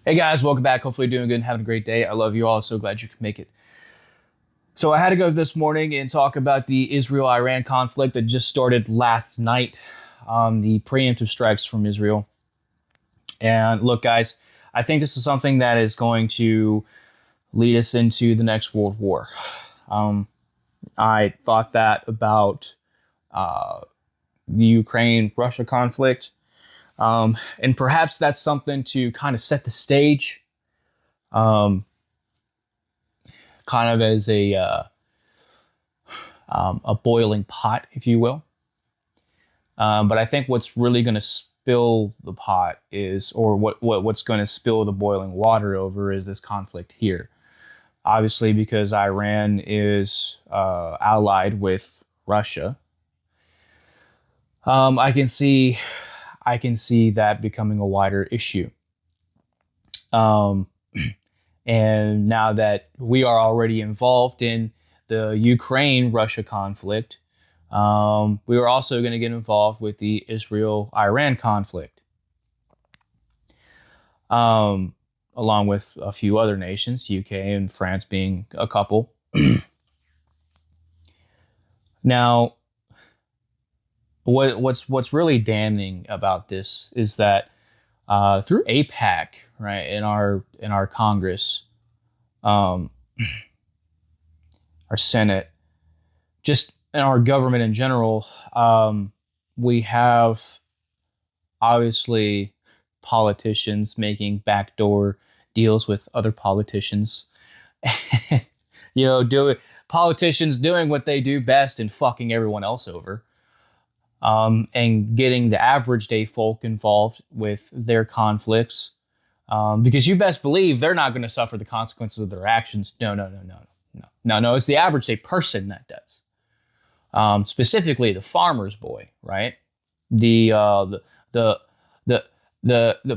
Hey guys, welcome back. Hopefully you're doing good and having a great day. I love you all. So glad you could make it. So I had to go this morning and talk about the Israel-Iran conflict that just started last night. The preemptive strikes from Israel. And look, guys, I think this is something that is going to lead us into the next World War. Um, I thought that about the Ukraine-Russia conflict. And perhaps that's something to kind of set the stage. Um, Kind of as a boiling pot, if you will. But I think what's really going to spill the pot is, or what's going to spill the boiling water over, is this conflict here. Obviously, because Iran is allied with Russia, I can see that becoming a wider issue. Um, and now that we are already involved in the Ukraine-Russia conflict, we are also going to get involved with the Israel-Iran conflict, along with a few other nations, UK and France being a couple. Now, what's really damning about this is that through APAC, right, in our Congress, our Senate, just in our government in general, we have obviously politicians making backdoor deals with other politicians. Politicians doing what they do best and fucking everyone else over. And getting the average day folk involved with their conflicts. Because you best believe they're not going to suffer the consequences of their actions. No. It's the average day person that does. Specifically, the farmer's boy, right? The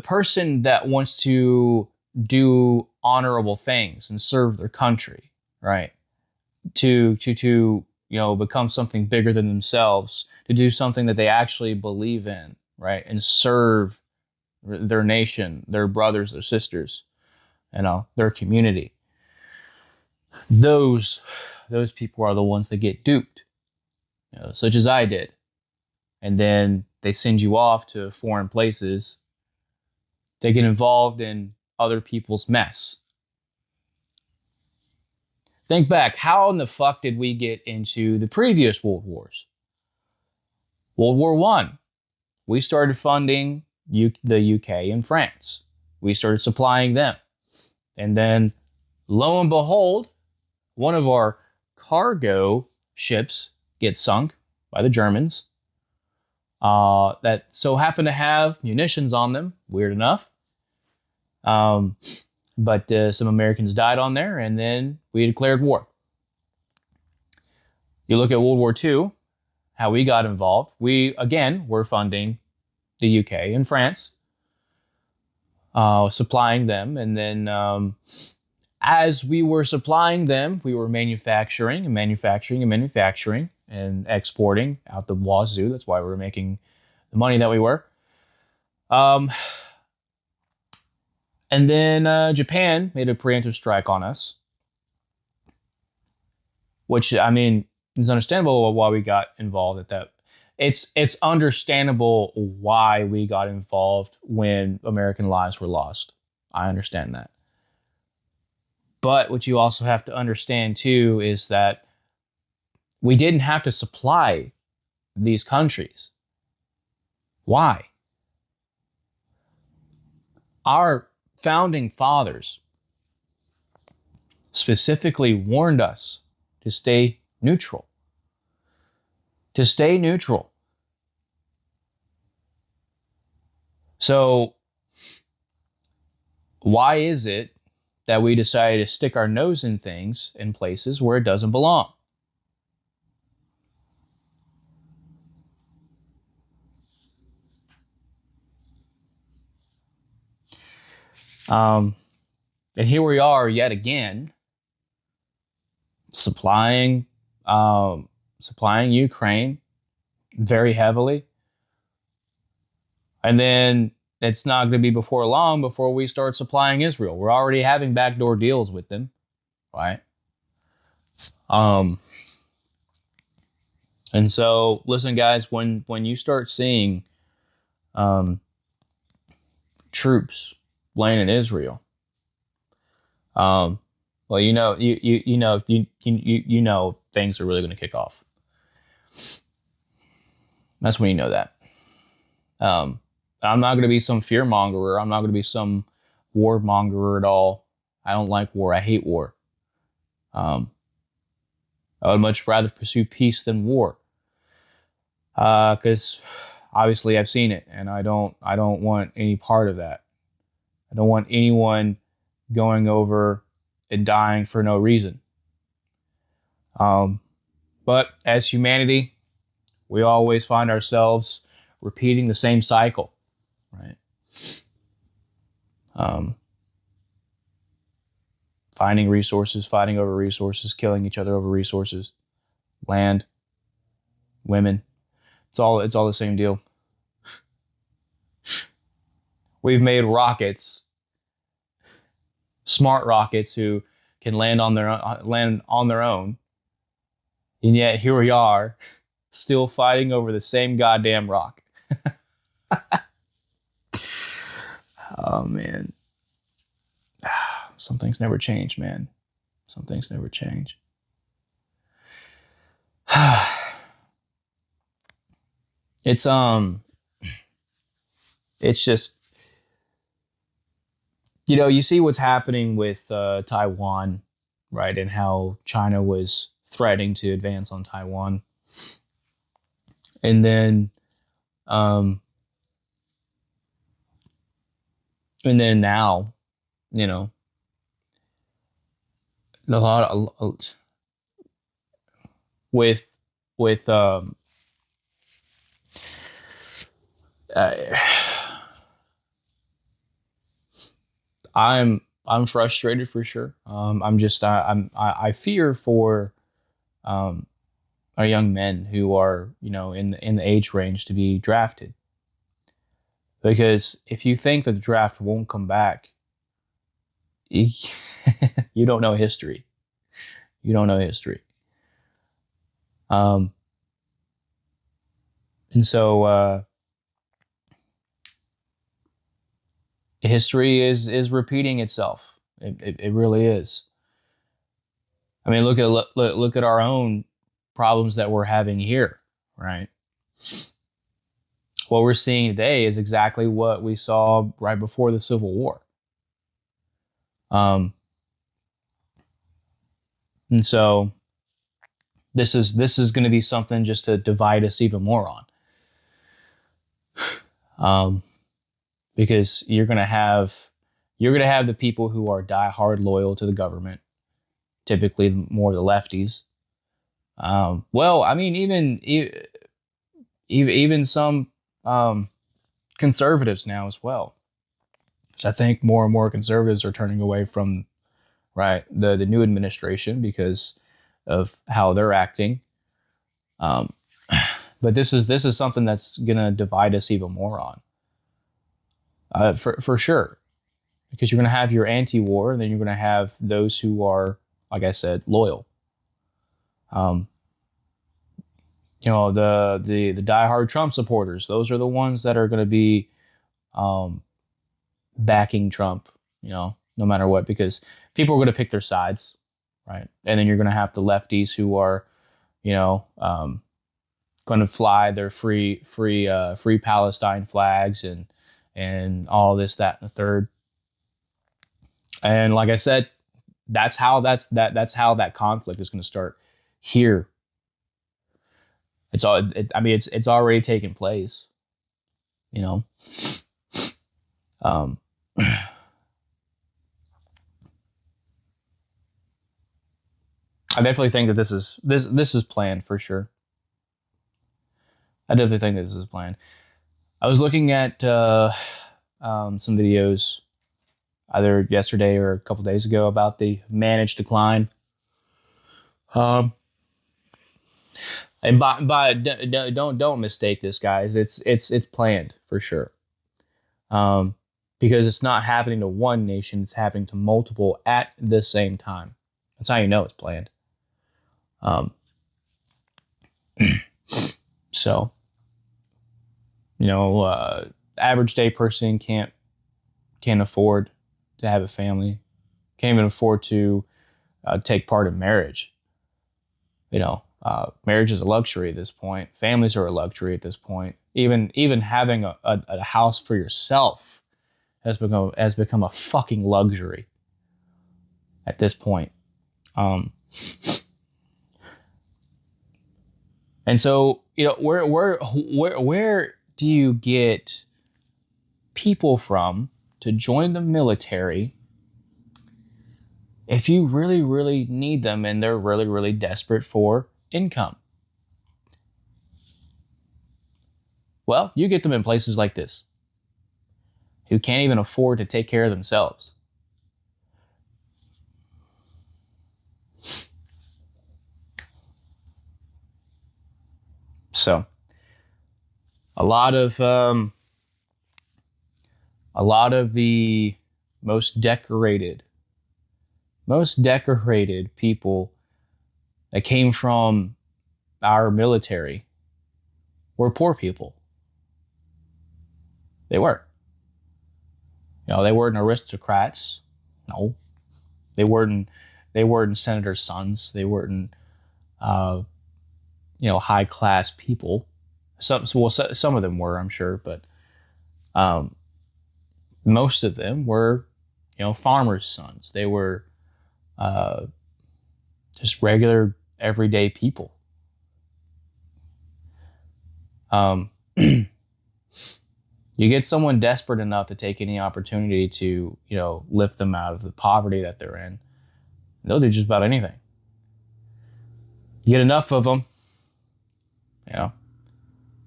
person that wants to do honorable things and serve their country, right? To become something bigger than themselves, to do something that they actually believe in, right? And serve their nation, their brothers, their sisters, their community. Those people are the ones that get duped, such as I did. And then they send you off to foreign places. They get involved in other people's mess. Think back, how in the fuck did we get into the previous World Wars? World War I, we started funding the UK and France. We started supplying them. And then, lo and behold, one of our cargo ships gets sunk by the Germans that so happened to have munitions on them, weird enough. But some Americans died on there, and then we declared war. You look at World War II, how we got involved. We, again, were funding the UK and France, supplying them. And then as we were supplying them, we were manufacturing and exporting out the wazoo. That's why we were making the money that we were. And then Japan made a preemptive strike on us, which, I mean, it's understandable why we got involved at that. It's understandable why we got involved when American lives were lost. I understand that. But what you also have to understand, too, is that we didn't have to supply these countries. Why? Our founding fathers specifically warned us to stay neutral. To stay neutral. So, why is it that we decided to stick our nose in things in places where it doesn't belong? And here we are yet again, supplying Ukraine very heavily. And then it's not going to be before long before we start supplying Israel. We're already having backdoor deals with them, right? Um, and so listen, guys, when you start seeing um, troops laying in Israel, well, you know things are really going to kick off. That's when you know that. Um, I'm not going to be some fear mongerer. I'm not going to be some war mongerer at all. I don't like war. I hate war. I would much rather pursue peace than war. Because obviously I've seen it, and I don't want any part of that. I don't want anyone going over and dying for no reason. But as humanity, we always find ourselves repeating the same cycle, right? Finding resources, fighting over resources, killing each other over resources, land, women. It's all the same deal. We've made rockets, smart rockets who can land on their own, and yet here we are, still fighting over the same goddamn rock. Oh man, some things never change, man. Some things never change. It's just, you see what's happening with Taiwan, right? And how China was threatening to advance on Taiwan. And then now, a lot of, with I'm frustrated for sure. I fear for our young men who are in the age range to be drafted, because if you think that the draft won't come back, you don't know history. You don't know history. And so history is repeating itself. It really is. I mean, look at our own problems that we're having here, right? What we're seeing today is exactly what we saw right before the Civil War. And so this is going to be something just to divide us even more on. Because you're going to have the people who are diehard loyal to the government, typically more the lefties. Well, I mean, even some conservatives now as well. I think more and more conservatives are turning away from the new administration because of how they're acting. But this is something that's gonna divide us even more on, for sure, because you're gonna have your anti-war, and then you're gonna have those who are, like I said, loyal. The diehard Trump supporters; those are the ones that are gonna be backing Trump, no matter what, because people are going to pick their sides, right? And then you're going to have the lefties who are, going to fly their free Palestine flags and all this, that, and the third. And like I said, that's how that conflict is going to start here. It's already taken place, I definitely think that this is planned for sure. I definitely think that this is planned. I was looking at some videos either yesterday or a couple days ago about the managed decline. And by don't mistake this, guys. It's planned for sure. um, because it's not happening to one nation, it's happening to multiple at the same time. That's how you know it's planned. Um, so, average day person can't afford to have a family, can't even afford to take part in marriage. Marriage is a luxury at this point. Families are a luxury at this point. Even having a house for yourself has become a fucking luxury at this point. And so, where do you get people from to join the military if you really, really need them and they're really, really desperate for income? Well, you get them in places like this, who can't even afford to take care of themselves. So, a lot of the most decorated people that came from our military were poor people. They were. They weren't aristocrats. No, they weren't. They weren't senators' sons. They weren't, high class people. Some of them were, I'm sure, but most of them were, farmers' sons. They were just regular, everyday people. You get someone desperate enough to take any opportunity to, lift them out of the poverty that they're in, they'll do just about anything. You get enough of them,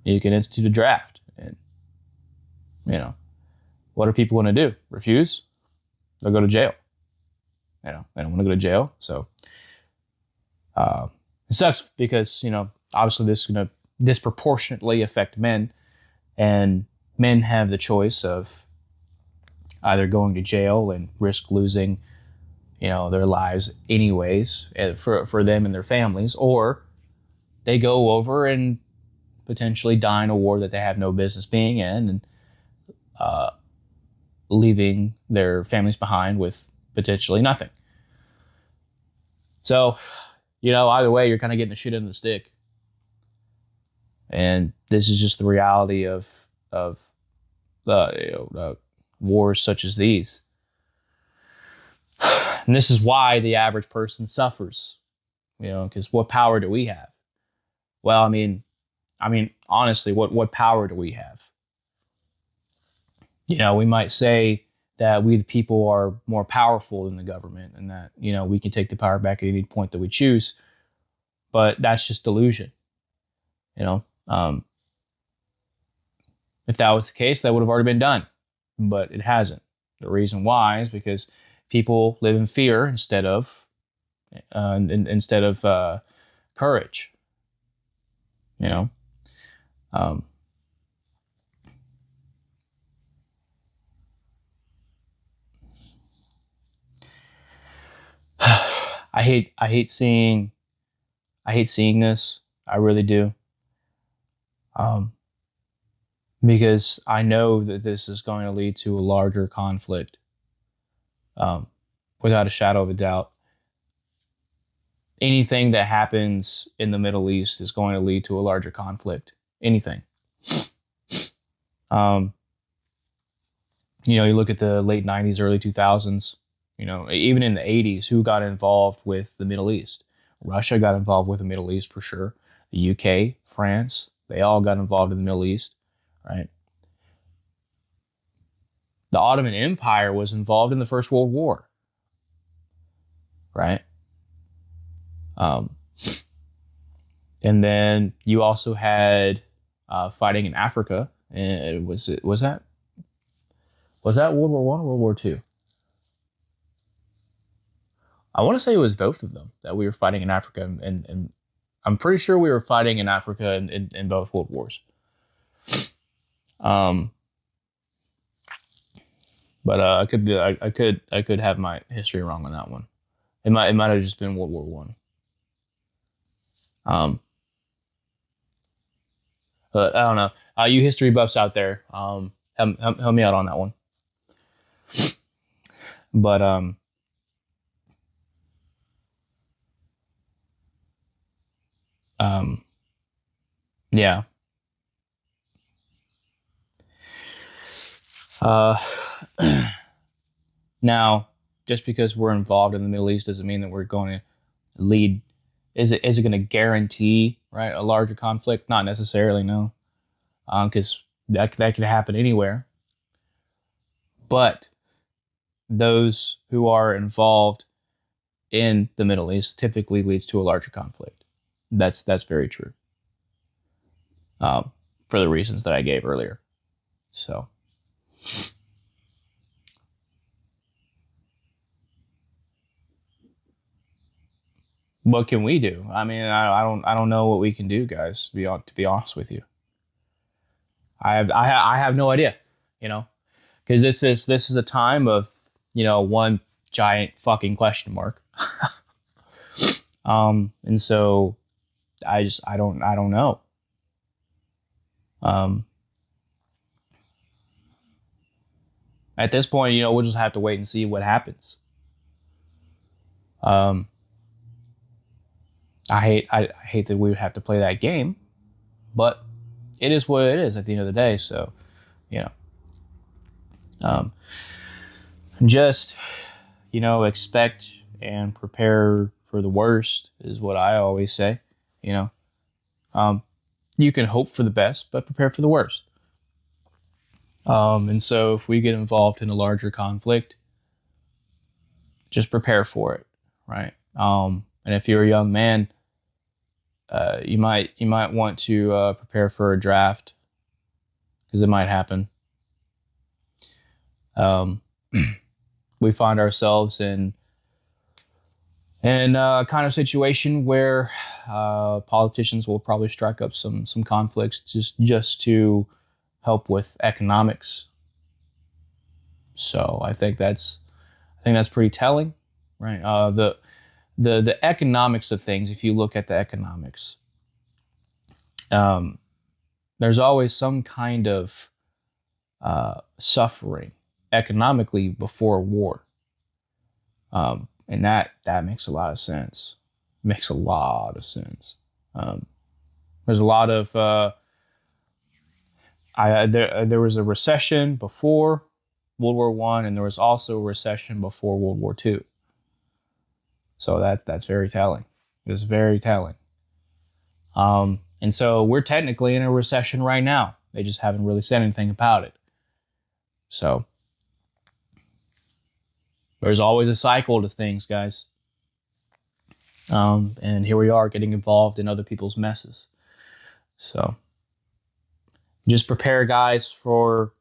you can institute a draft. And, what are people going to do? Refuse? They'll go to jail. They don't want to go to jail. So it sucks because, obviously this is going to disproportionately affect men. And men have the choice of either going to jail and risk losing, their lives anyways for them and their families, or they go over and potentially die in a war that they have no business being in, and leaving their families behind with potentially nothing. So, either way, you're kind of getting the shit into the stick. And this is just the reality of wars such as these. And this is why the average person suffers, because what power do we have? Well, I mean, honestly, what power do we have? We might say that we the people are more powerful than the government, and that, we can take the power back at any point that we choose. But that's just delusion. If that was the case, that would have already been done, but it hasn't. The reason why is because people live in fear instead of courage. I hate seeing this. I really do. Because I know that this is going to lead to a larger conflict. Without a shadow of a doubt. Anything that happens in the Middle East is going to lead to a larger conflict. Anything. You look at the late 90s, early 2000s, even in the 80s, who got involved with the Middle East? Russia got involved with the Middle East for sure. The UK, France, they all got involved in the Middle East, right? The Ottoman Empire was involved in the First World War, right? And then you also had fighting in Africa. And was that World War I or World War II? I want to say it was both of them that we were fighting in Africa, and I'm pretty sure we were fighting in Africa in both World Wars. But I could have my history wrong on that one. It might have just been World War One. But I don't know. You history buffs out there, help me out on that one. But um, yeah. Uh, Now, just because we're involved in the Middle East doesn't mean that we're going to lead. Is it going to guarantee, right, a larger conflict? Not necessarily, no, because that could happen anywhere. But those who are involved in the Middle East typically leads to a larger conflict. That's very true. For the reasons that I gave earlier. So. What can we do? I mean, I don't know what we can do, guys. To be honest with you, I have no idea. You know, because this is a time of, one giant fucking question mark. And so I don't know. At this point, we'll just have to wait and see what happens. I hate that we would have to play that game, but it is what it is at the end of the day. So, you know, just expect and prepare for the worst is what I always say. You can hope for the best, but prepare for the worst. And so if we get involved in a larger conflict, just prepare for it, right? And if you're a young man, you might want to prepare for a draft, because it might happen. We find ourselves in a kind of situation where politicians will probably strike up some conflicts just to help with economics. So I think that's pretty telling, right? The economics of things. If you look at the economics, there's always some kind of suffering economically before war, and that makes a lot of sense. Makes a lot of sense. There's a lot of there was a recession before World War One, and there was also a recession before World War Two. So that's very telling. It's very telling. And so we're technically in a recession right now. They just haven't really said anything about it. So there's always a cycle to things, guys. And here we are getting involved in other people's messes. So just prepare, guys, for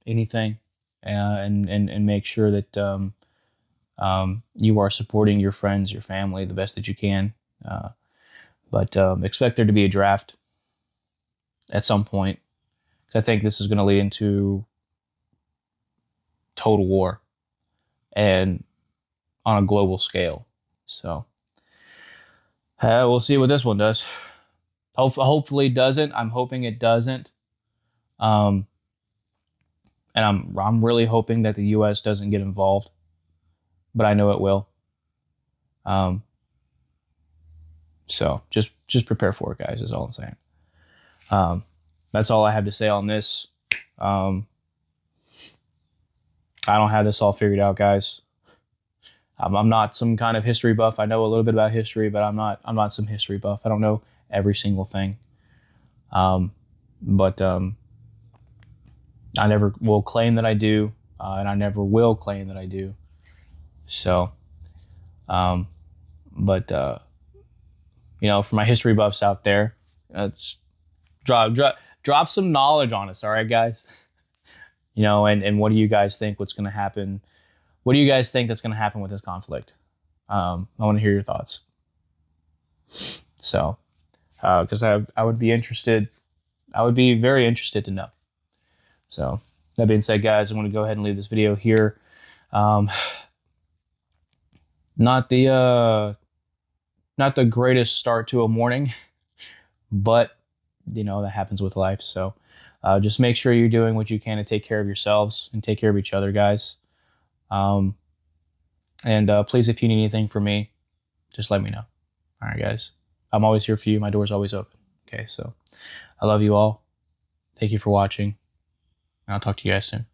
anything, and make sure that you are supporting your friends, your family, the best that you can. But expect there to be a draft at some point. I think this is going to lead into total war, and on a global scale. So we'll see what this one does. Hopefully it doesn't. I'm hoping it doesn't. And I'm really hoping that the U.S. doesn't get involved, but I know it will. So just prepare for it, guys, is all I'm saying. That's all I have to say on this. I don't have this all figured out, guys. I'm not some kind of history buff. I know a little bit about history, but I'm not some history buff. I don't know every single thing. But I never will claim that I do, and I never will claim that I do. So, but for my history buffs out there, drop some knowledge on us, all right, guys. And what do you guys think? What's going to happen? What do you guys think that's going to happen with this conflict? I want to hear your thoughts. So, because I would be interested. I would be very interested to know. So, That being said, guys, I'm going to go ahead and leave this video here. Um, not the greatest start to a morning, but you know that happens with life. So just make sure you're doing what you can to take care of yourselves and take care of each other, guys. And please, if you need anything from me, just let me know. All right, guys. I'm always here for you. My door's always open. Okay, so I love you all. Thank you for watching, and I'll talk to you guys soon.